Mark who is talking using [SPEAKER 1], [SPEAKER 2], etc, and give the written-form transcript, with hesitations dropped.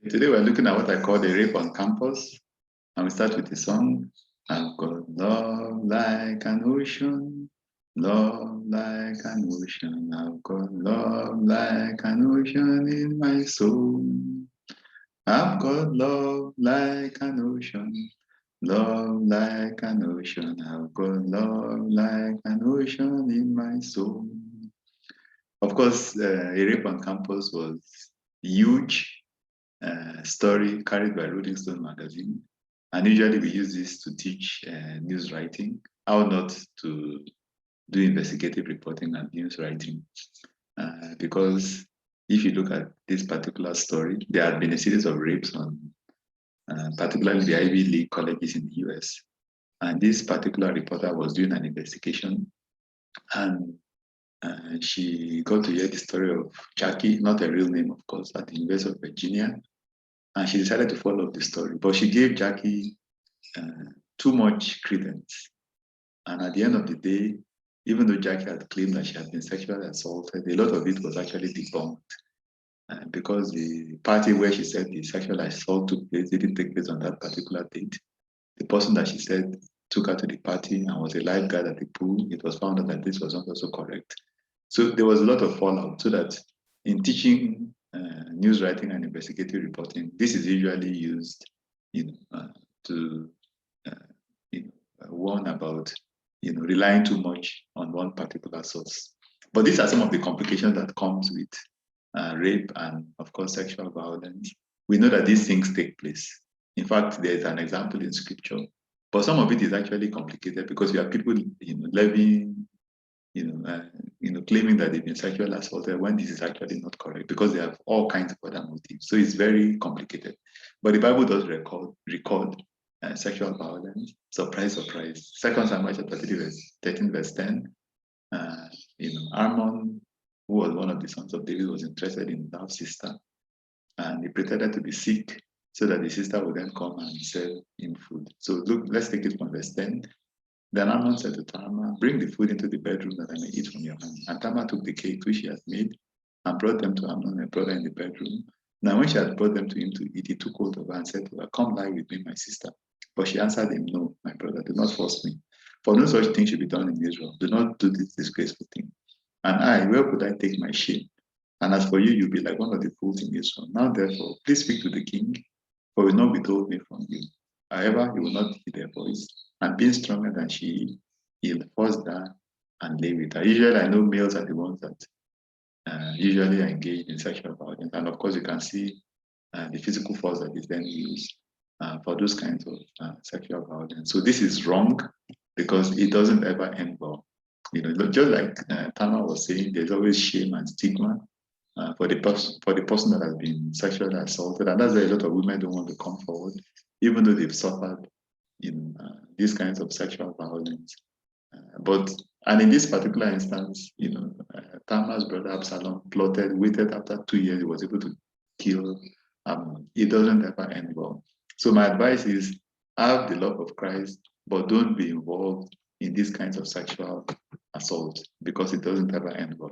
[SPEAKER 1] Today we're looking at what I call the rape on campus, and we start with the song. I've got love like an ocean, love like an ocean. I've got love like an ocean in my soul. I've got love like an ocean, love like an ocean. I've got love like an ocean in my soul. Of course, a rape on campus was huge story carried by Rolling Stone magazine. And usually we use this to teach news writing, how not to do investigative reporting and news writing. Because if you look at this particular story, there had been a series of rapes on particularly the Ivy League colleges in the US. And this particular reporter was doing an investigation, and she got to hear the story of Jackie, not a real name, of course, at the University of Virginia. And she decided to follow up the story, but she gave Jackie too much credence. And at the end of the day, even though Jackie had claimed that she had been sexually assaulted, a lot of it was actually debunked. Because the party where she said the sexual assault took place didn't take place on that particular date. The person that she said took her to the party and was a lifeguard at the pool, it was found out that this was not also correct. So there was a lot of fallout, so that in teaching news writing and investigative reporting, this is usually used, to warn about, relying too much on one particular source. But these are some of the complications that comes with rape and, of course, sexual violence. We know that these things take place. In fact, there's an example in scripture, but some of it is actually complicated because we have people, living, claiming that they've been sexually assaulted when this is actually not correct because they have all kinds of other motives. So it's very complicated. But the Bible does record sexual violence. Surprise, surprise. 2 Samuel chapter 13, verse 10. Amnon, who was one of the sons of David, was interested in that sister, and he pretended to be sick so that the sister would then come and serve him food. So look, let's take it from verse 10. Then Amnon said to Tamar, "Bring the food into the bedroom that I may eat from your hand." And Tamar took the cake which she had made and brought them to Amnon and brought her in the bedroom. Now when she had brought them to him to eat, he took hold of her and said to her, "Come lie with me, my sister." But she answered him, "No, my brother, do not force me. For no such thing should be done in Israel. Do not do this disgraceful thing. And I, where could I take my shame? And as for you, you'll be like one of the fools in Israel. Now therefore, please speak to the king, for he will not withhold me from you." However, he will not heed their voice. And being stronger than she, he'll force her and lay with her. Usually, I know males are the ones that usually are engaged in sexual violence. And of course, you can see the physical force that is then used for those kinds of sexual violence. So this is wrong because it doesn't ever end well. Just like Tama was saying, there's always shame and stigma for the person that has been sexually assaulted, and that's why a lot of women don't want to come forward, even though they've suffered in these kinds of sexual violence. And in this particular instance, Tamar's brother Absalom waited after 2 years, he was able to kill Amnon. It doesn't ever end well. So my advice is have the love of Christ, but don't be involved in these kinds of sexual assault because it doesn't ever end well.